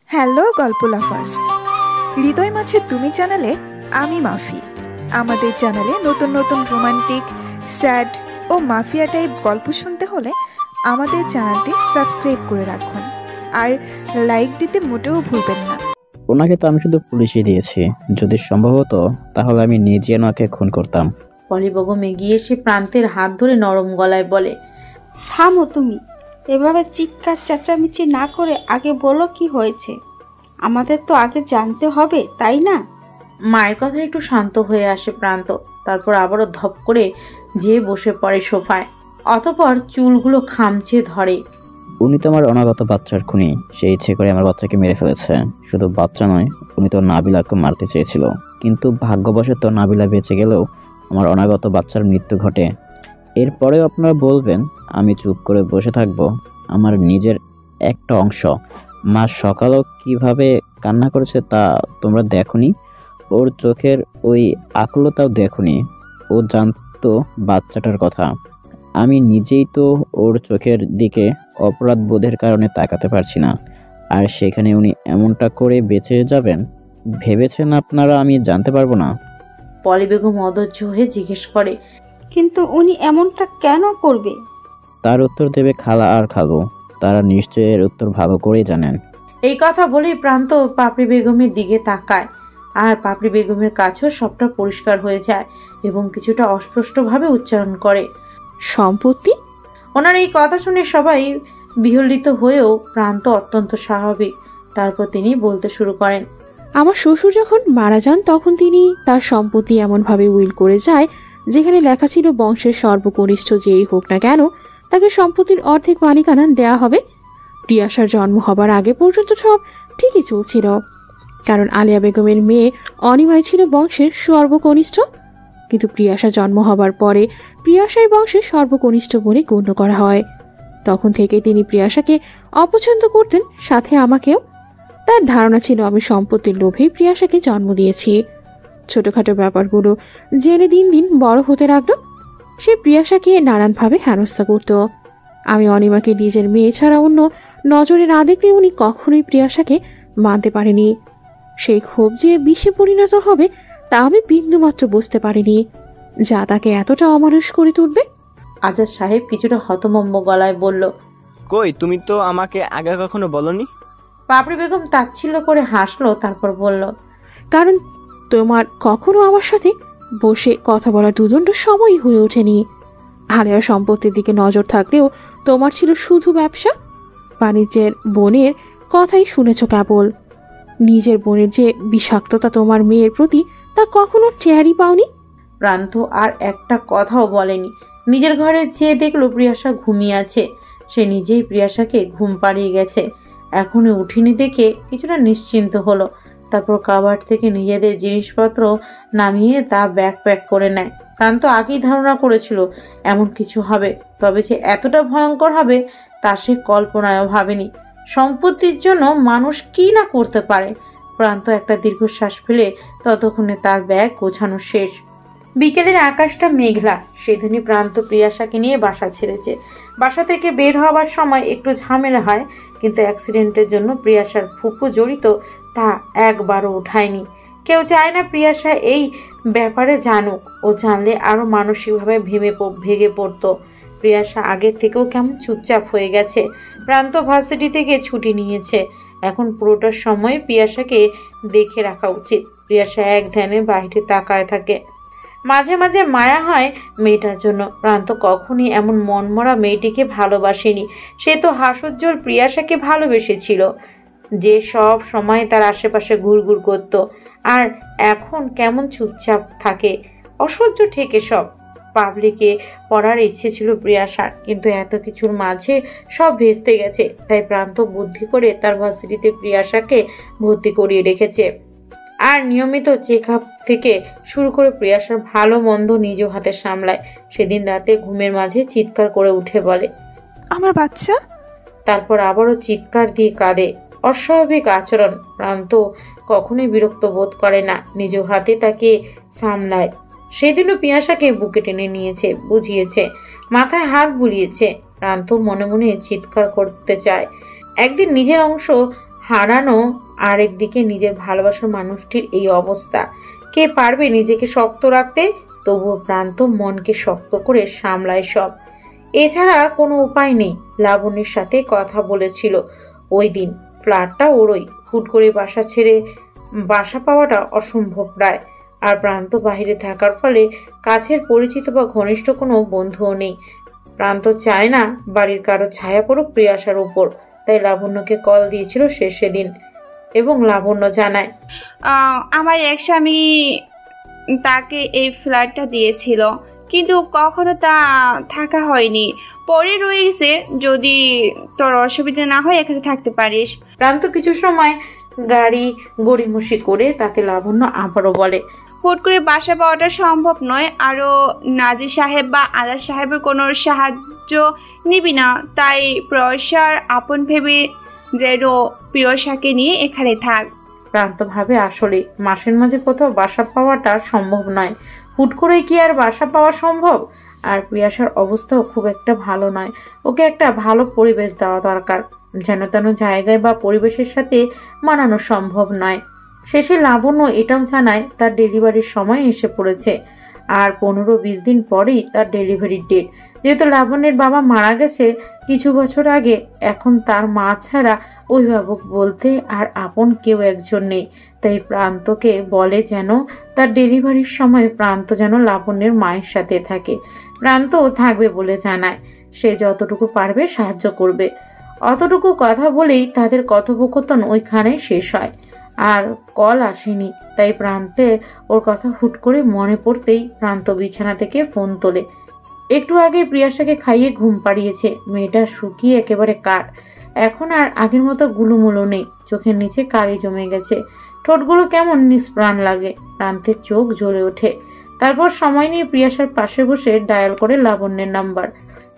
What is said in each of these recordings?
Hello গল্প লাফার্স, হৃদয় মাঝে তুমি চ্যানেলে আমি মাফি। আমাদের চ্যানেলে নতুন নতুন রোমান্টিক, স্যাড ও মাফিয়া টাইপ গল্প শুনতে হলে আমাদের চ্যানেলটি সাবস্ক্রাইব করে রাখুন আর লাইক দিতে মোটেও ভুলবেন না। ওনাকে তো আমি শুধু পুলিশে দিয়েছি, যদি সম্ভব হতো তাহলে আমি নিজে ওনাকে খুন করতাম। পলি বেগম এগিয়ে এসে প্রান্তের হাত ধরে নরম গলায় বলে, থামো তুমি, এভাবে চিৎকার চেঁচামেচি না করে আগে বলো কি হয়েছে। আমাদের তো আগে জানতে হবে, তাই না? মায়ের কথা একটু শান্ত হয়ে আসে প্রান্ত, তারপর আবারও ধপ করে যেয়ে বসে পড়ে সোফায়, অতপর চুলগুলো খামচে ধরে। উনি তো আমার অনাগত বাচ্চার খুনি, সে ইচ্ছে করে আমার বাচ্চাকে মেরে ফেলেছে। শুধু বাচ্চা নয়, উনি তো নাবিলাকে মারতে চেয়েছিল, কিন্তু ভাগ্যবশত নাবিলা বেঁচে গেলেও আমার অনাগত বাচ্চার মৃত্যু ঘটে। এরপরেও আপনারা বলবেন আমি চুপ করে বসে থাকবো? আমার নিজের একটা অংশ মা সকালও কিভাবে কান্না করেছে তা তোমরা দেখোনি? ওর চোখের ওই আকুলতাও দেখোনি? ও জানতো বাচ্চাটার কথা। আমি নিজেই তো ওর চোখের দিকে অপরাধ বোধের কারণে তাকাতে পারছি না, আর সেখানে উনি এমনটা করে বেঁচে যাবেন ভেবেছেন আপনারা আমি জানতে পারবো না? পলি বেগম অধৈর্য হয়ে জিজ্ঞেস করে, কিন্তু উনি এমনটা কেন করবে? তার উত্তর দেবে খালা আর খালু, তারা নিশ্চয়ই এর উত্তর ভালো করেই জানেন। এই কথা বলেই প্রান্ত পাপড়ি বেগমের দিকে তাকায়, আর পাপড়ি বেগমের কাছেও সবটা পরিষ্কার হয়ে যায় এবং কিছুটা অস্পষ্টভাবে উচ্চারণ করে, সম্পত্তি। ওনার এই কথা শুনে সবাই বিহ্বলিত হয়েও প্রান্ত অত্যন্ত স্বাভাবিক। তারপর তিনি বলতে শুরু করেন, আমার শ্বশুর যখন মারা যান তখন তিনি তার সম্পত্তি এমনভাবে উইল করে যায় যেখানে লেখা ছিল বংশের সর্বকনিষ্ঠ যেই হোক না কেন তাকে সম্পত্তির অর্ধেক মালিকানা দেয়া হবে। প্রিয়াসার জন্ম হবার আগে পর্যন্ত সব ঠিকই চলছিল, কারণ আলিয়া বেগমের মেয়ে অনিমাই ছিল বংশের সর্বকনিষ্ঠ। কিন্তু প্রিয়াসা জন্ম হবার পরে প্রিয়াসাই বংশের সর্বকনিষ্ঠ বলে গণ্য করা হয়। তখন থেকে তিনি প্রিয়াসাকে অপছন্দ করতেন, সাথে আমাকেও। তার ধারণা ছিল আমি সম্পত্তির লোভেই প্রিয়াসাকে জন্ম দিয়েছি। ছোটখাটো ব্যাপারগুলো জেনে দিন দিন বড় হতে লাগলো। সে প্রিয়াসাকে নানানভাবে হেনস্থা করত। আমি অনিমাকে নিজের মেয়ে ছাড়া অন্য নজরে না দেখলে উনি কখনোই প্রিয়াসাকে মানতে পারেনি। সেই ক্ষোভ যে বিষে পরিণত হবে তা আমি বিন্দুমাত্র বুঝতে পারিনি, যা তাকে এতটা অমানুষ করে তুলবে। আজাদ সাহেব কিছুটা হতমম্ব গলায় বলল, কই, তুমি তো আমাকে আগে কখনো বলনি। পাপড়ি বেগম তাচ্ছিল্য করে হাসলো, তারপর বলল, কারণ তোমার কখনো আমার সাথে বসে কথা বলার দুদণ্ড সময়ই হয়ে ওঠেনি। আলিয়ার সম্পত্তির দিকে নজর থাকলেও তোমার ছিল শুধু ব্যবসা বাণিজ্যের। বোনের কথাই শুনেছ কেবল। নিজের বোনের যে বিষাক্ততা তোমার মেয়ের প্রতি তা কখনো টেরই পাওনি। প্রান্ত আর একটা কথাও বলেনি। নিজের ঘরে যেয়ে দেখলো প্রিয়াসা ঘুমিয়ে আছে। সে নিজেই প্রিয়াসাকে ঘুম পাড়িয়ে গেছে। এখনই উঠিনি দেখে কিছুটা নিশ্চিন্ত হলো। তারপর কাবার্ড থেকে নিজেদের জিনিসপত্র নামিয়ে তা ব্যাগ প্যাক করে নেয়। প্রান্ত আগেই ধারণা করেছিল এমন কিছু হবে, তবে যে এতটা ভয়ঙ্কর হবে তা সে কল্পনায়ও ভাবেনি। সম্পত্তির জন্য মানুষ কি না করতে পারে। প্রান্ত একটা দীর্ঘশ্বাস ফেলে ততক্ষণে তার ব্যাগ গোছানো শেষ। বিকেলের আকাশটা মেঘলা। সেদিনই প্রান্ত প্রিয়াসাকে নিয়ে বাসা ছেড়েছে। বাসা থেকে বের হওয়ার সময় একটু ঝামেলা হয়, কিন্তু অ্যাক্সিডেন্টের জন্য প্রিয়াসার ফুপু জড়িত তা একবারও উঠায়নি। কেউ চায় না প্রিয়াসা এই ব্যাপারে জানুক। ও জানলে আরও মানসিকভাবে ভেঙে পড়তো। প্রিয়াসা আগের থেকেও কেমন চুপচাপ হয়ে গেছে। প্রান্ত ভার্সিটি থেকে ছুটি নিয়েছে। এখন পুরোটার সময় প্রিয়াসাকে দেখে রাখা উচিত। প্রিয়াসা এক ধ্যানে বাইরে তাকায় থাকে। মাঝে মাঝে মায়া হয় মেয়েটার জন্য। প্রান্ত কখনই এমন মনমরা মেয়েটিকে ভালোবাসেনি। সে তো হাস্যোজ্জ্বল প্রিয়াসাকে ভালোবেসেছিল, যে সব সময় তার আশেপাশে ঘুরঘুর করত। আর এখন কেমন চুপচাপ থাকে, অসহ্য ঠেকে সব। পাবলিকে পড়ার ইচ্ছে ছিল প্রিয়াসার, কিন্তু এত কিছুর মাঝে সব ভেস্তে গেছে। তাই প্রান্ত বুদ্ধি করে তার ভার্সিটিতে প্রিয়াসাকে ভর্তি করিয়ে রেখেছে। আর নিয়মিত চেক আপ থেকে শুরু করে প্রিয়াসার ভালো মন্দ নিজ হাতে সামলায়। সেদিন রাতে ঘুমের মাঝে চিৎকার করে উঠে বলে, আমার বাচ্চা। তারপর আবারও চিৎকার দিয়ে কাঁদে। অস্বাভাবিক আচরণ। প্রান্ত কখনোই বিরক্ত বোধ করে না, নিজ হাতে তাকে সামলায়। সেদিনও পিয়াসাকে বুকে টেনে নিয়েছে, বুঝিয়েছে, মাথায় হাত বুলিয়েছে। প্রান্ত মনে মনে চিৎকার করতে চায়। একদিন নিজের অংশ হারানো, আরেকদিকে নিজের ভালোবাসার মানুষটির এই অবস্থা। কে পারবে নিজেকে শক্ত রাখতে? তবুও প্রান্ত মনকে শক্ত করে সামলায় সব। এছাড়া কোনো উপায় নেই। লাবণ্যের সাথে কথা বলেছিল ওই দিন। ফ্ল্যাটটা ওরই। হুট করে বাসা ছেড়ে বাসা পাওয়াটা অসম্ভব প্রায়। আর প্রান্ত বাহিরে থাকার ফলে কাছের পরিচিত বা ঘনিষ্ঠ কোনো বন্ধুও নেই। প্রান্ত চায় না বাড়ির কারো ছায়া পড়ুক প্রিয়াসার উপর। তাই লাবণ্যকে কল দিয়েছিল সেদিন, এবং লাবণ্য জানায়, আমার এক স্বামী তাকে এই ফ্ল্যাটটা দিয়েছিল, কিন্তু কখনো তা থাকা হয়নি। পরে রয়েছে, যদি তোর অসুবিধা না হয় এখানে থাকতে পারিস। প্রান্ত কিছু সময় গাড়ি গড়িমসি করে তাতে লাবণ্য আবারও বলে, হুট করে বাসা পাওয়াটা সম্ভব নয়। আরও নাজির সাহেব বা আজাদ সাহেবের কোনো সাহায্য নিবি না। তাই প্রয়াসার আপন ভেবে যেন প্রিয়সাকে নিয়ে এখানে থাক। প্রান্ত ভাবে আসলে মাসের মাঝে কোথাও বাসা পাওয়াটা সম্ভব নয়। হুট করে কি আর বাসা পাওয়া সম্ভব? আর প্রিয়াসার অবস্থাও খুব একটা ভালো নয়। ওকে একটা ভালো পরিবেশ দেওয়া দরকার। যেন তেন জায়গায় বা পরিবেশের সাথে মানানো সম্ভব নয়। শেষে লাবণ্য এটাও জানায় তার ডেলিভারির সময় এসে পড়েছে। আর 15-20 দিন পরেই তার ডেলিভারির ডেট। যেহেতু লাবণ্যের বাবা মারা গেছে কিছু বছর আগে, এখন তার মা ছাড়া অভিভাবক বলতে আর আপন কেউ একজন নেই। তাই প্রান্তকে বলে যেন তার ডেলিভারির সময় প্রান্ত যেন লাবণ্যের মায়ের সাথে থাকে। প্রান্তও থাকবে বলে জানায়। সে যতটুকু পারবে সাহায্য করবে। অতটুকু কথা বলেই তাদের কথোপকথন ওইখানে শেষ হয়। আর কল আসেনি। তাই প্রান্তের ওর কথা হুট করে মনে পড়তেই প্রান্ত বিছানা থেকে ফোন তোলে। একটু আগে প্রিয়াসাকে খাইয়ে ঘুম পাড়িয়েছে। মেয়েটা শুকিয়ে একেবারে কাঠ। এখন আর আগের মতো গুলুমুলো নেই। চোখের নিচে কালি জমে গেছে। ঠোঁটগুলো কেমন নিষ্প্রাণ লাগে। প্রান্তের চোখ জ্বলে ওঠে। তারপর সময় নিয়ে প্রিয়াসার পাশে বসে ডায়াল করে লাবণ্যের নাম্বার।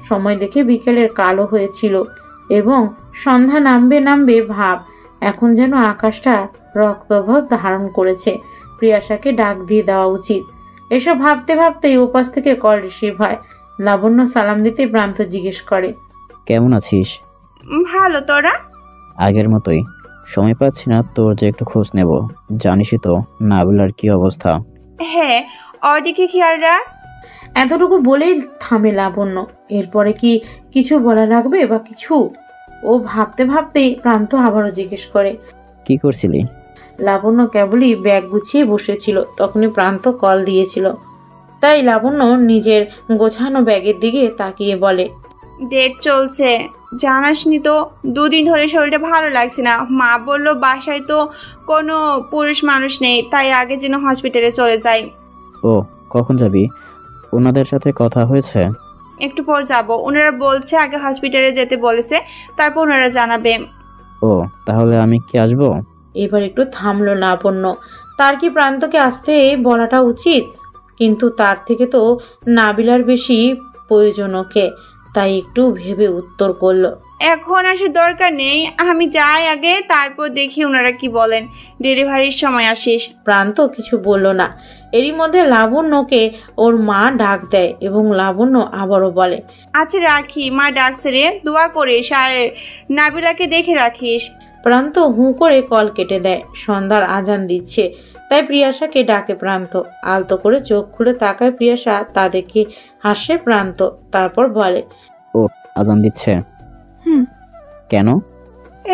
সময় দেখে বিকেলের কালো হয়েছিল এবং সন্ধ্যা নামবে ভাব। এখন যেন আকাশটা রক্তভাব ধারণ করেছে। প্রিয়াসাকে ডাক দিয়ে দেওয়া উচিত। এসব ভাবতে ভাবতেই ওপাশ থেকে কল রিসিভ হয়। লাবণ্য সালাম দিতে প্রান্ত জিজ্ঞেস করে, কেমন আছিস? ভালো, তোরা? আগের মতোই। সময় পাচ্ছি না তোর যে একটু খোঁজ নেব। জানিসই তো নাবিলার কি অবস্থা। হ্যাঁ, ওর দিকে খেয়াল রাখ। এতটুকু বলেই থামে লাবণ্য। এরপরে কি কিছু বলা লাগবে বা কিছু? ও ভাবতে ভাবতেই প্রান্ত আবারও জিজ্ঞেস করে, কি করছিলি? লাবণ্য কেবলই ব্যাগ গুছিয়ে বসেছিল। তখনই প্রান্ত কল দিয়েছিল। তাই লাবণ্য নিজের গোছানো ব্যাগের দিকে তাকিয়ে বলে, ডেট চলছে, জানাসনি তো? 2 দিন ধরে শরীরটা ভালো লাগছে না। মা বলল বাসায় তো কোনো পুরুষ মানুষ নেই, তাই আগে যেন হসপিটালে চলে যাই। ও, কখন যাবি? ওনাদের সাথে কথা হয়েছে? একটু পর যাব। ওনারা বলছে আগে হসপিটালে যেতে বলেছে, তারপর ওনারা জানাবে। ও, তাহলে আমি কি আসবো? এবার একটু থামলো লাবণ্য। তার কি প্রান্তকে আসতে বলাটা উচিত? কিন্তু তার থেকে তো নাবিলার বেশি প্রয়োজন ওকে। তাই একটু ভেবে উত্তর করলো, এখন আসার দরকার নেই, আমি যাই আগে, তারপর দেখি ওনারা কি বলেন। ডেলিভারির সময় আসিস। প্রান্ত কিছু বলল না। এরই মধ্যে লাবণ্যকে ওর মা ডাক দেয় এবং লাবণ্য আবারও বলে, আচ্ছা রাখি, মা ডাকছে রে, দোয়া করিস আর নাবিলাকে দেখে রাখিস। প্রান্ত হু করে কল কেটে দেয়। সন্ধ্যার আজান দিচ্ছে। তাই প্রিয়াসাকে ডাকে প্রান্ত। আলতো করে চোখ খুলে তাকায় প্রিয়াসা। তা দেখে হাসে প্রান্ত। তারপর বলে, ও, আজান দিচ্ছে? হুম, কেন?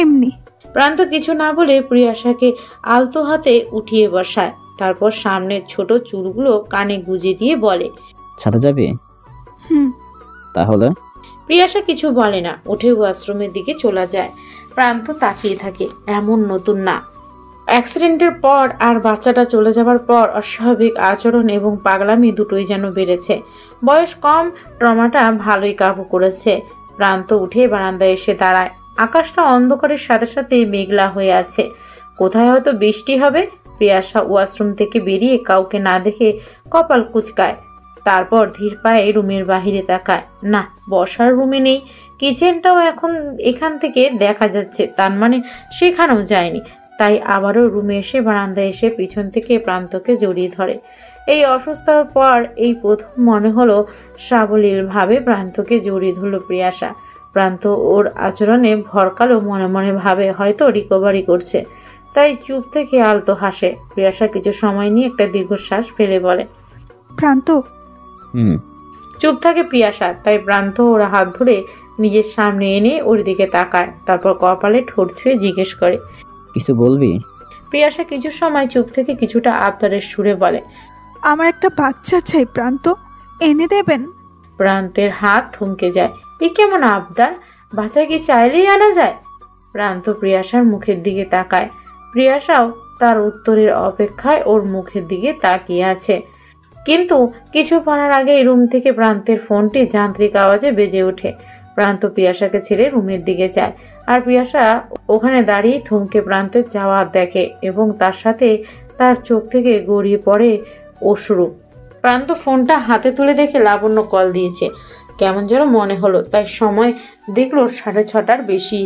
এমনি। প্রান্ত কিছু না বলে প্রিয়াসাকে আলতো হাতে উঠিয়ে বসায়। তারপর সামনের ছোট চুলগুলো কানে গুজে দিয়ে বলে, ছাদে যাবি? হুম। তাহলে? প্রিয়াসা কিছু বলে না। উঠে ওয়াশরুমের দিকে চলে যায়। প্রান্ত তাকিয়ে থাকে। এমন নতুন না। অ্যাক্সিডেন্টের পর আর বাচ্চাটা চলে যাবার পর অস্বাভাবিক আচরণ এবং পাগলামি দুটোই যেন বেড়েছে। বয়স কম, ট্রমাটা ভালোই কাবু করেছে। প্রান্ত উঠে বারান্দায় এসে দাঁড়ায়। আকাশটা অন্ধকারের সাথে সাথে মেঘলা হয়ে আছে। কোথায় হয়তো বৃষ্টি হবে। প্রিয়াসা ওয়াশরুম থেকে বেরিয়ে কাউকে না দেখে কপাল কুঁচকায়। তারপর ধীর পায়ে রুমের বাহিরে তাকায়। না, বসার রুমে নেই। কিচেনটাও এখন এখান থেকে দেখা যাচ্ছে, তার মানে সেখানেও যায়নি। তাই আবারও রুমে এসে বারান্দায় এসে পিছন থেকে প্রান্তকে জড়িয়ে ধরে। এই অসুস্থতার পর এই প্রথম মনে হলো সাবলীলভাবে প্রান্তকে জড়িয়ে ধরল প্রিয়াসা। প্রান্ত ওর আচরণে ভরকালো, মনে মনে ভাবে হয়তো রিকভারি করছে, তাই চুপ থেকে আলতো হাসে। প্রিয়াশা কিছু সময় নিয়ে একটা দীর্ঘশ্বাস ফেলে বলে, প্রান্ত। হুম। চুপ থাকে প্রিয়াশা, তাই প্রান্ত ওর হাত ধরে নিজের সামনে এনে ওর দিকে তাকায়, তারপর কপালে ঠোঁট ছুঁয়ে জিজ্ঞেস করে, কিছু বলবি? প্রিয়াশা কিছু সময় চুপ থেকে কিছুটা আবদারের সুরে বলে, আমার একটা বাচ্চা চাই প্রান্ত, এনে দেবেন? প্রান্তের হাত থমকে যায়। এ কেমন আবদার? বাচ্চা কি চাইলেই আনা যায়? প্রান্ত প্রিয়াশার মুখের দিকে তাকায়। প্রিয়াশাও তার উত্তরের অপেক্ষায় ওর মুখের দিকে তাকিয়ে আছে। কিন্তু কিছু বলার আগেই রুম থেকে প্রান্তের ফোনটি যান্ত্রিক আওয়াজে বেজে ওঠে। প্রান্ত প্রিয়াশাকে ছেড়ে রুমের দিকে যায়, আর প্রিয়াশা ওখানে দাঁড়িয়ে থমকে প্রান্তের যাওয়া দেখে এবং তার সাথে তার চোখ থেকে গড়িয়ে পড়ে অশ্রু। প্রান্ত ফোনটা হাতে তুলে দেখে লাবণ্য কল দিয়েছে। কেমন যেন মনে হলো, তাই সময় দেখলো 6:30টার বেশি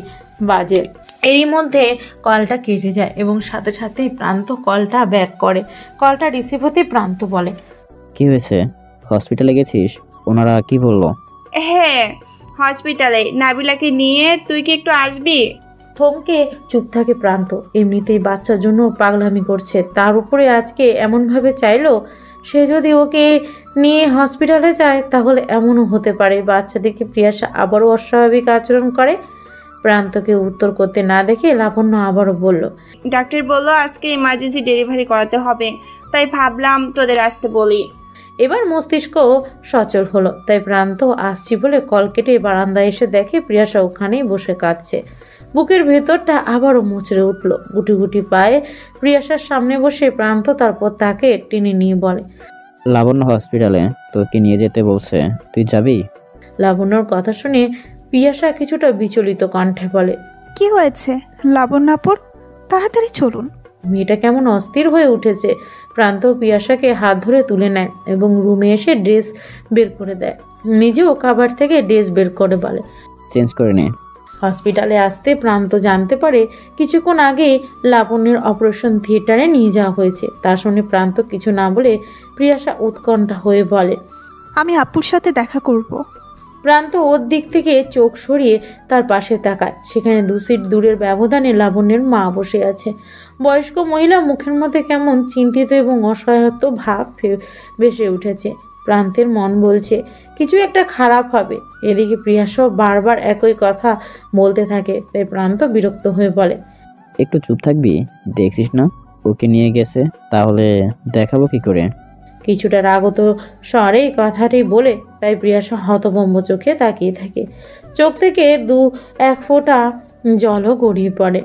বাজে। এরই মধ্যে কলটা কেটে যায় এবং সাথে সাথেই প্রান্ত কলটা ব্যাক করে। কলটা রিসিভ হতে প্রান্ত বলে, কি হয়েছে? হসপিটালে গেছিস? ওনারা কি বললো? হ্যাঁ, হসপিটালে নাবিলাকে নিয়ে। তুই কি একটু আসবি? থমকে চুপ থাকে প্রান্ত। এমনিতেই বাচ্চার জন্য পাগলামি করছে, তার উপরে আজকে এমনভাবে চাইলো। সে যদি ওকে নিয়ে হসপিটালে যায় তাহলে এমনও হতে পারে বাচ্চা দেখে প্রিয়াশা আবারও অস্বাভাবিক আচরণ করে। প্রান্তকে উত্তর করতে না দেখে লাবণ্য আবারও বলল, ডাক্তার বললো আজকে ইমার্জেন্সি ডেলিভারি করাতে হবে, তাই ভাবলাম তোদের আসতে বলি। এবার মস্তিষ্ক সচল হলো, তাই প্রান্ত আসছি বলে কল কেটে বারান্দায় এসে দেখে প্রিয়াশা ওখানেই বসে কাঁদছে। বুকের ভেতরটা আবারও মুচড়ে উঠল। গুটি গুটি পায়ে প্রিয়াশার সামনে বসে প্রান্ত তারপর তাকে টেনে নিয়ে বলে, লাবণ্য হসপিটালে তোকে নিয়ে যেতে বলছে, তুই যাবি? লাবণ্যর কথা শুনে প্রিয়াশা কিছুটা বিচলিত কণ্ঠে বলে, কি হয়েছে লাবণ্যাপুর? তাড়াতাড়ি চলুন। মেয়েটা কেমন অস্থির হয়ে উঠেছে। প্রান্ত প্রিয়াশাকে হাত ধরে তুলে নেয় এবং রুমে এসে ড্রেস বের করে দেয়। নিজেও কাবার থেকে ড্রেস বের করে বলে, চেঞ্জ করে নে। হসপিটালে আসতে প্রান্ত জানতে পারে কিছুক্ষণ আগে লাবণ্যের অপারেশন থিয়েটারে নিয়ে যাওয়া হয়েছে। তা শুনে প্রান্ত কিছু না বলে প্রিয়াশা উৎকণ্ঠা হয়ে বলে, আমি আপুর সাথে দেখা করব। প্রান্ত ওর দিক থেকে চোখ সরিয়ে তার পাশে তাকায়। সেখানে 2 সিট দূরের ব্যবধানে লাবণ্যের মা বসে আছে। বয়স্ক মহিলা মুখের মধ্যে কেমন চিন্তিত এবং অসহায়ত্ব ভাব ভেসে উঠেছে। প্রান্তের মন বলছে কিছু একটা খারাপ হবে। এদিকে প্রিয়াশাও বারবার একই কথা বলতে থাকে, তাই প্রান্ত বিরক্ত হয়ে বলে, একটু চুপ থাকবি? দেখছিস না ওকে নিয়ে গেছে, তাহলে দেখাবো কি করে? কিছুটা রাগত স্বরে কথাটি বলে, তাই প্রিয়াশা হতভম্ব চোখে তাকিয়ে থাকে। চোখ থেকে 2-1 ফোঁটা জলও গড়িয়ে পড়ে।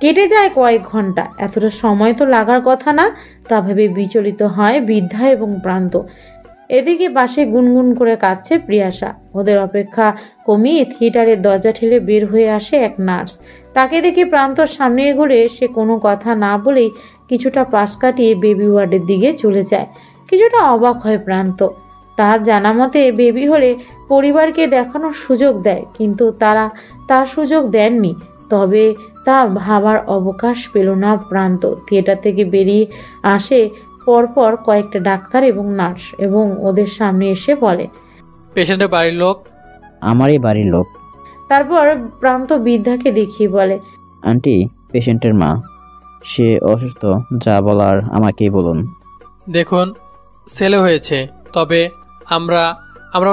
কেটে যায় কয়েক ঘন্টা। এতটা সময় তো লাগার কথা না, তা ভেবে বিচলিত হয় বৃদ্ধা এবং প্রান্ত। এদিকে পাশে গুনগুন করে কাঁদছে প্রিয়াশা। ওদের অপেক্ষা কমিয়ে থিয়েটারের দরজা ঠেলে বের হয়ে আসে এক নার্স। তাকে দেখে প্রান্তর সামনে এগোলে সে কোনো কথা না বলেই কিছুটা পাশ কাটিয়ে বেবি ওয়ার্ডের দিকে চলে যায়। কিছুটা অবাক হয় প্রান্ত। তার জানা মতে বেবি হলে পরিবারকে দেখানোর সুযোগ দেয়, কিন্তু তারা তার সুযোগ দেননি। তবে তা ভাবার অবকাশ পেল না প্রান্ত। থিয়েটার থেকে বেরিয়ে আসে পরপর কয়েকটা ডাক্তার এবং নার্স এবং ওদের সামনে এসে বলে, পেশেন্টের বাড়ির লোক। আমারই বাড়ির লোক। তারপর প্রান্ত বৃদ্ধাকে দেখিয়ে বলে, আন্টি পেশেন্টের মা, সে অসুস্থ, যা বলার আমাকেই বলুন। দেখুন, ছেলে হয়েছে, তবে আমরা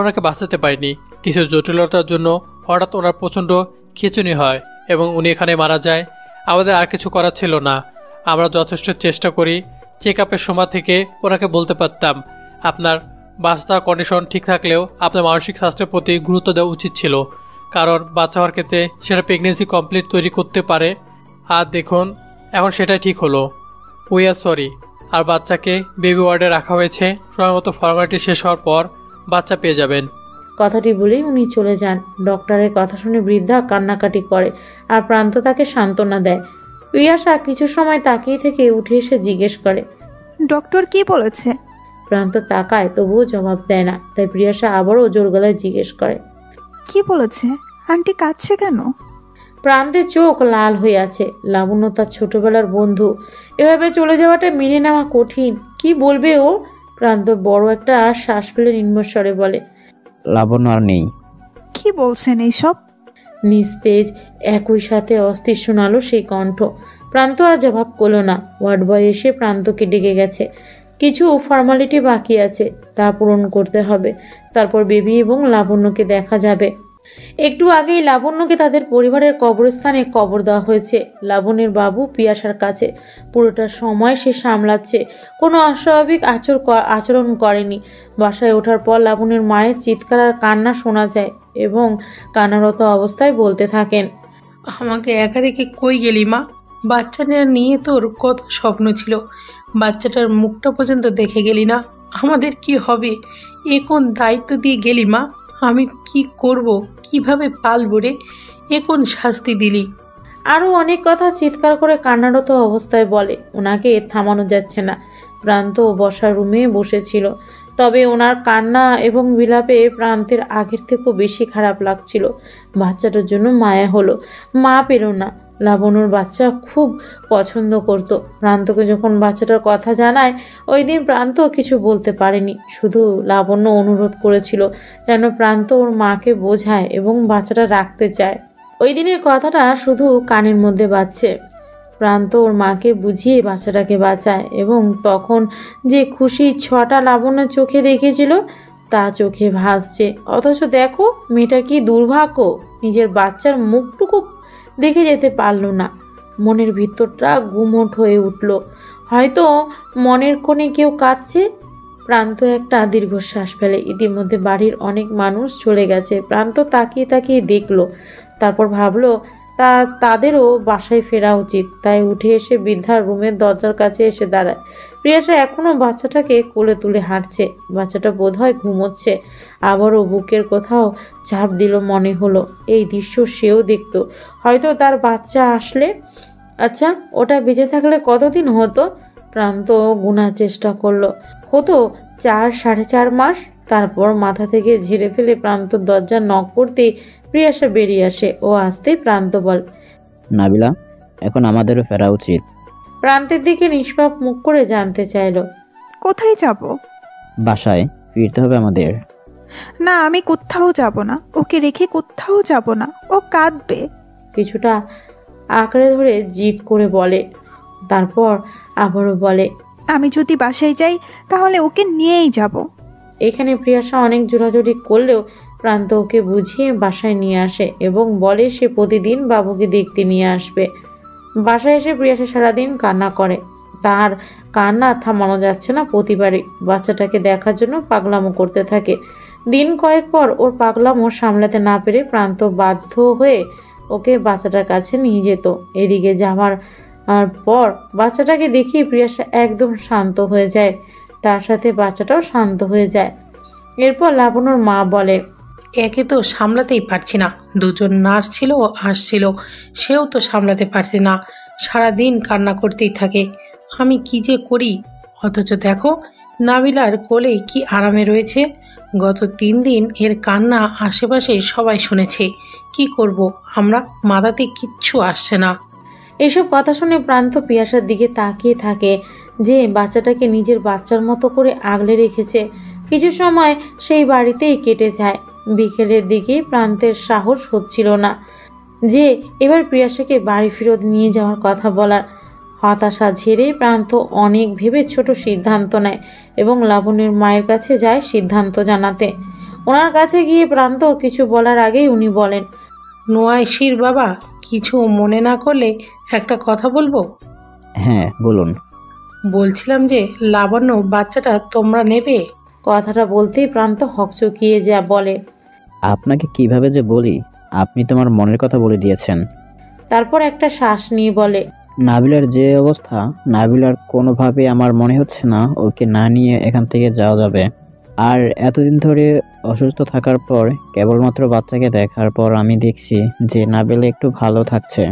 ওনাকে বাঁচাতে পারিনি। কিছু জটিলতার জন্য হঠাৎ ওনার প্রচণ্ড খিঁচুনি হয় এবং উনি এখানে মারা যায়। আমাদের আর কিছু করার ছিল না। আমরা যথেষ্ট চেষ্টা করি। চেক আপের সময় থেকে ওনাকে বলতে পারতাম আপনার বাচ্চার কন্ডিশন ঠিক থাকলেও আপনার মানসিক স্বাস্থ্যের প্রতি গুরুত্ব দেওয়া উচিত ছিল, কারণ বাচ্চা হওয়ার ক্ষেত্রে সেটা প্রেগনেন্সি কমপ্লিট তৈরি করতে পারে। আর দেখুন, এখন সেটাই ঠিক হলো। We are sorry. আর বাচ্চাকে বেবি ওয়ার্ডে রাখা হয়েছে। সময়মতো ফর্মালিটি শেষ হওয়ার পর বাচ্চা পেয়ে যাবেন। কথাটি বলেই উনি চলে যান। ডক্টরের কথা শুনে বৃদ্ধা কান্নাকাটি করে আর প্রান্ত তাকে সান্ত্বনা দেয়। প্রিয়াশা কিছু সময় তাকিয়ে থেকে উঠে এসে জিজ্ঞেস করে, ডক্টর কি বলেছে? প্রান্ত তাকায়, তবুও জবাব দেয় না। তাই প্রিয়াশা আবারও জোর গলায় জিজ্ঞেস করে, কি বলেছে? আন্টি কাঁদছে কেন? প্রান্তের চোখ লাল হয়ে আছে। লাবণ্য তার ছোটবেলার বন্ধু, এভাবে চলে যাওয়াটা মেনে নেওয়া কঠিন। কি বলবে ও? প্রান্ত বড় একটা শ্বাস ফেলে নিম্নস্বরে বলে, লাবণ্য আর নেই। কি বলছেন এইসব? নিস্তেজ, একই সাথে অস্থির শোনালো সেই কণ্ঠ। প্রান্ত আর জবাব করলো না। ওয়ার্ড বয় এসে প্রান্তকে ডেকে গেছে। কিছু ফর্মালিটি বাকি আছে, তা পূরণ করতে হবে। তারপর বেবি এবং লাবণ্যকে দেখা যাবে। একটু আগেই লাবণ্যকে তাদের পরিবারের কবরস্থানে কবর দেওয়া হয়েছে, লাবণ্যের বাবু পিয়াসার কাছে। পুরোটা সময় সে সামলাচ্ছে, কোনো অস্বাভাবিক আচরণ করেনি। বাসায় ওঠার পর লাবণ্যের মায়ের চিৎকার আর কান্না শোনা যায় এবং কান্নারত অবস্থায় বলতে থাকেন, আমাকে একা রেখে কই গেলি মা? বাচ্চাটা নিয়ে তোর কত স্বপ্ন ছিল, বাচ্চাটার মুখটা পর্যন্ত দেখে গেলি না। আমাদের কি হবে? এ কোন দায়িত্ব দিয়ে গেলি মা? আমি কি করব, কিভাবে পালবো রে? এ কোন শাস্তি দিলি? আরও অনেক কথা চিৎকার করে কান্নারত অবস্থায় বলে। ওনাকে থামানো যাচ্ছে না। প্রান্ত বসার রুমে বসেছিল, তবে ওনার কান্না এবং বিলাপে প্রান্তের আগের থেকেও বেশি খারাপ লাগছিল। বাচ্চাটার জন্য মায়া হলো, মা পেল না। লাবণ্যর বাচ্চা খুব পছন্দ করত। প্রান্তকে যখন বাচ্চাটার কথা জানায়, ওই দিন প্রান্ত কিছু বলতে পারেনি, শুধু লাবণ্য অনুরোধ করেছিল যেন প্রান্ত ওর মাকে বোঝায় এবং বাচ্চাটা রাখতে চায়। ওই দিনের কথাটা শুধু কানের মধ্যে বাজছে। প্রান্ত ওর মাকে বুঝিয়ে বাচ্চাটাকে বাঁচায় এবং তখন যে খুশি ছটা লাবণ্য চোখে দেখেছিল তা চোখে ভাসছে। অথচ দেখো মেয়েটার কি দুর্ভাগ্য, নিজের বাচ্চার মুখটুকু দেখে যেতে পারল না। মনের ভিতরটা গুমোট হয়ে উঠল। হয়তো মনের কোণে কেউ কাঁদছে। প্রান্ত একটা দীর্ঘশ্বাস ফেলে। ইতিমধ্যে বাড়ির অনেক মানুষ চলে গেছে। প্রান্ত তাকিয়ে তাকিয়ে দেখলো, তারপর ভাবলো তাদেরও বাসায় ফেরা উচিত। তাই উঠে এসে বৃদ্ধার রুমের দরজার কাছে এসে দাঁড়ায়। প্রিয়াসা এখনো বাচ্চাটাকে কোলে তুলে হাঁটছে। বাচ্চাটা বোধহয় ঘুমোচ্ছে। আবারও বুকের কোথাও চাপ দিল মনে হলো। এই দৃশ্য সেও দেখতো। হয়তো তার বাচ্চা আসলে, আচ্ছা ওটা বেঁচে থাকলে কতদিন হতো? প্রান্ত গোনার চেষ্টা করলো। হতো 4-4.5 মাস। তারপর মাথা থেকে ঝেড়ে ফেলে প্রান্ত দরজা নক করতেই প্রিয়াসা বেরিয়ে আসে। ও আসতে প্রান্ত বল, নাবিলা, এখন আমাদেরও ফেরা উচিত। প্রান্তের দিকে নিষ্পাপ মুখ করে জানতে চাইল, কোথায় যাব? বাসায় ফিরতে হবে আমাদের। না, আমি কোথাও যাব না, ওকে রেখে কোথাও যাব না, ও কাঁদবে। কিছুটা আঁকড়ে ধরে জিদ করে বলে। তারপর আবারও বলে, আমি যদি বাসায় যাই তাহলে ওকে নিয়েই যাব। এখানে প্রিয়াসা অনেক জোরাজুরি করলেও প্রান্ত ওকে বুঝিয়ে বাসায় নিয়ে আসে এবং বলে সে প্রতিদিন বাবুকে দেখতে নিয়ে আসবে। বাসায় এসে প্রিয়াসা সারাদিন কান্না করে। তার কান্না থামানো যাচ্ছে না। প্রতিবারই বাচ্চাটাকে দেখার জন্য পাগলামো করতে থাকে। দিন কয়েক পর ওর পাগলামো সামলাতে না পেরে প্রান্ত বাধ্য হয়ে ওকে বাচ্চাটার কাছে নিয়ে যেত। এদিকে যাওয়ার পর বাচ্চাটাকে দেখিয়ে প্রিয়াসা একদম শান্ত হয়ে যায়, তার সাথে বাচ্চাটাও শান্ত হয়ে যায়। এরপর লাবণ্যর মা বলে, একে তো সামলাতেই পারছি না, দুজন নার্স ছিল আসছিল, সেও তো সামলাতে পারছে না, সারাদিন কান্না করতেই থাকে। আমি কি যে করি? অথচ দেখো নাবিলার কোলে কি আরামে রয়েছে। গত 3 দিন এর কান্না আশেপাশে সবাই শুনেছে। কি করব আমরা? মাথাতে কিচ্ছু আসছে না। এসব কথা শুনে প্রান্ত পিয়াসার দিকে তাকিয়ে থাকে, যে বাচ্চাটাকে নিজের বাচ্চার মতো করে আগলে রেখেছে। কিছু সময় সেই বাড়িতেই কেটে যায়। বিকেলের দিকে প্রান্তের সাহস হচ্ছিল না যে এবার প্রিয়াসাকে বাড়ি ফেরত নিয়ে যাওয়ার কথা বলার। হতাশা ঝেড়ে প্রান্ত অনেক ভেবে ছোট সিদ্ধান্ত নেয় এবং লাবণ্যের মায়ের কাছে যায় সিদ্ধান্ত জানাতে। ওনার কাছে গিয়ে প্রান্ত কিছু বলার আগেই উনি বলেন, নোয়াইশির বাবা, কিছু মনে না করলে একটা কথা বলবো? হ্যাঁ বলুন। বলছিলাম যে লাবণ্য বাচ্চাটা তোমরা নেবে? কথাটা বলতেই প্রান্ত হকচকিয়ে যা বলে, আপনাকে কিভাবে যে বলি, আপনি তোমার মনের কথা বলে দিয়েছেন। তারপর একটা শ্বাস নিয়ে বলে, নাবিলার যে অবস্থা, নাবিলার কোনোভাবে আমার মনে হচ্ছে না ওকে না নিয়ে এখান থেকে যাওয়া যাবে। আর এতদিন ধরে অসুস্থ থাকার পর কেবলমাত্র বাচ্চাকে দেখার পর আমি দেখছি যে নাবিলা একটু ভালো থাকছে।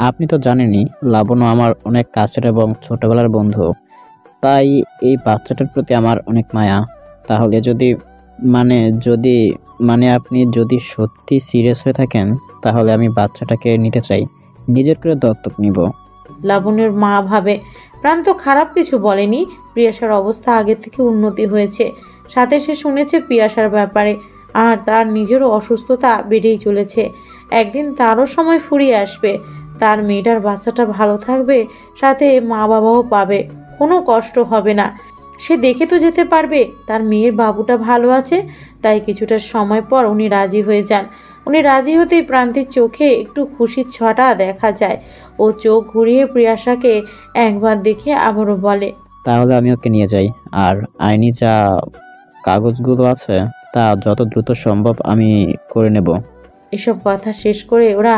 আপনি তো জানেনই লাবণ্য আমার অনেক কাছের এবং ছোটবেলার বন্ধু, তাই এই বাচ্চাটার প্রতি আমার অনেক মায়া। তাহলে যদি আপনি যদি সত্যি সিরিয়াস হয়ে থাকেন তাহলে আমি বাচ্চাটাকে নিতে চাই, নিজের করে দত্তক নিব। লাবণ্যের মা ভাবে প্রান্ত খারাপ কিছু বলেনি। প্রিয়াসার অবস্থা আগে থেকে উন্নতি হয়েছে, সাথে সে শুনেছে পিয়াসার ব্যাপারে, আর তার নিজেরও অসুস্থতা বেড়েই চলেছে। একদিন তারও সময় ফুরিয়ে আসবে, তার মেয়েটার বাচ্চাটা ভালো থাকবে, সাথে মা বাবাও পাবে, কোনো কষ্ট হবে না। সে দেখে তো যেতে পারবে তার মেয়ের বাবুটা ভালো আছে। তাই কিছুটা সময় পর উনি রাজি হয়ে যান। উনি রাজি হতেই প্রান্তির চোখে একটু খুশির ছটা দেখা যায়। ও চোখ ঘুরিয়ে প্রিয়াশাকে একবার দেখে আবারও বলে, তাহলে আমি ওকে নিয়ে যাই, আর আইনি যা কাগজগুলো আছে তা যত দ্রুত সম্ভব আমি করে নেব। এসব কথা শেষ করে ওরা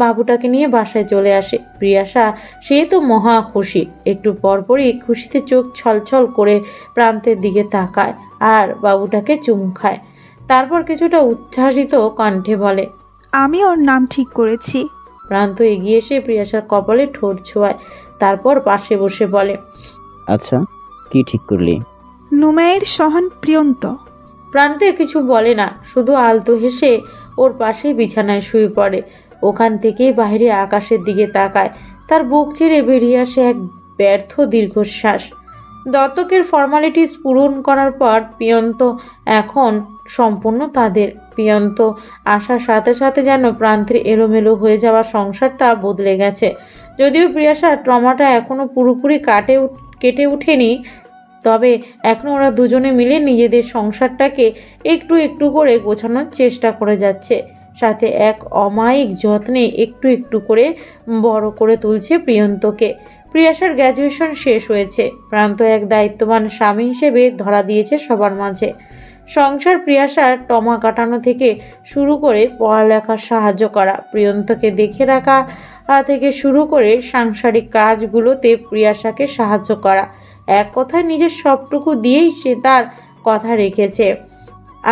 বাবুটাকে নিয়ে বাসায় চলে আসে। প্রিয়াশা সে তো মহা খুশি। একটু পরপরই খুশিতে চোখ ছলছল করে প্রান্তের দিকে তাকায় আর বাবুটাকে চুমু খায়। তারপর কিছুটা উচ্ছ্বাসিত কণ্ঠে বলে, আমি ওর নাম ঠিক করেছি। প্রান্ত এগিয়ে এসে প্রিয়াশার কপালে ঠোঁট ছোঁয়ায়, তারপর পাশে বসে বলে, আচ্ছা, কি ঠিক করলি? নুমাইয়ের সহন প্রিয়ন্ত। প্রান্তে কিছু বলে না, শুধু আলতো হেসে ওর পাশেই বিছানায় শুয়ে পড়ে। ওখান থেকেই বাইরে আকাশের দিকে তাকায়। তার বুক চিরে বেরিয়ে আসে এক ব্যর্থ দীর্ঘশ্বাস। দত্তকের ফর্মালিটিস পূরণ করার পর পিয়ন্ত এখন সম্পূর্ণ তাদের। পিয়ন্ত আসার সাথে সাথে যেন প্রান্তের এলোমেলো হয়ে যাওয়া সংসারটা বদলে গেছে। যদিও প্রিয়াশার ট্রমাটা এখনো পুরোপুরি কেটে ওঠেনি, তবে এখন ওরা দুজনে মিলে নিজেদের সংসারটাকে একটু একটু করে গোছানোর চেষ্টা করে যাচ্ছে। সাথে এক অমায়িক যত্নে একটু একটু করে বড় করে তুলছে প্রিয়ন্তকে। প্রিয়াশার গ্র্যাজুয়েশন শেষ হয়েছে। প্রান্ত এক দায়িত্ববান স্বামী হিসেবে ধরা দিয়েছে সবার মাঝে। সংসার প্রিয়াশার টমা কাটানো থেকে শুরু করে পড়ালেখার সাহায্য করা, প্রিয়ন্তকে দেখে রাখা থেকে শুরু করে সাংসারিক কাজগুলোতে প্রিয়াশাকে সাহায্য করা, এক কথায় নিজের সবটুকু দিয়েই সে তার কথা রেখেছে।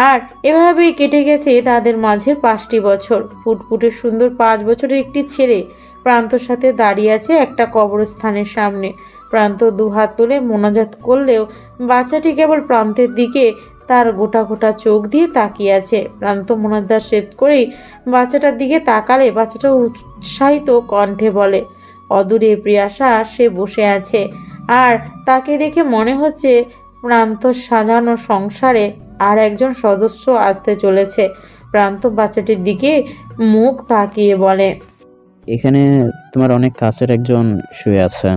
আর এভাবেই কেটে গেছে তাদের মাঝে 5টি বছর। ফুটফুটে সুন্দর 5 বছরের একটি ছেলে প্রান্তর সাথে দাঁড়িয়ে আছে একটা কবরস্থানের সামনে। প্রান্ত দুহাত তুলে মোনাজাত করলেও বাচ্চাটি কেবল প্রান্তের দিকে তার গোটা গোটা চোখ দিয়ে তাকিয়ে আছে। প্রান্ত মোনাজাত শেষ করেই বাচ্চাটার দিকে তাকালে বাচ্চাটা উৎসাহিত কণ্ঠে বলে, অদূরে প্রিয়াশা সে বসে আছে, আর তাকে দেখে মনে হচ্ছে প্রান্ত সাজানো সংসারে আর একজন সদস্য আসতে চলেছে। প্রান্ত বাচ্চাটির দিকে মুখ তাকিয়ে বলে, এখানে তোমার অনেক কাছের একজন শুয়ে আছে।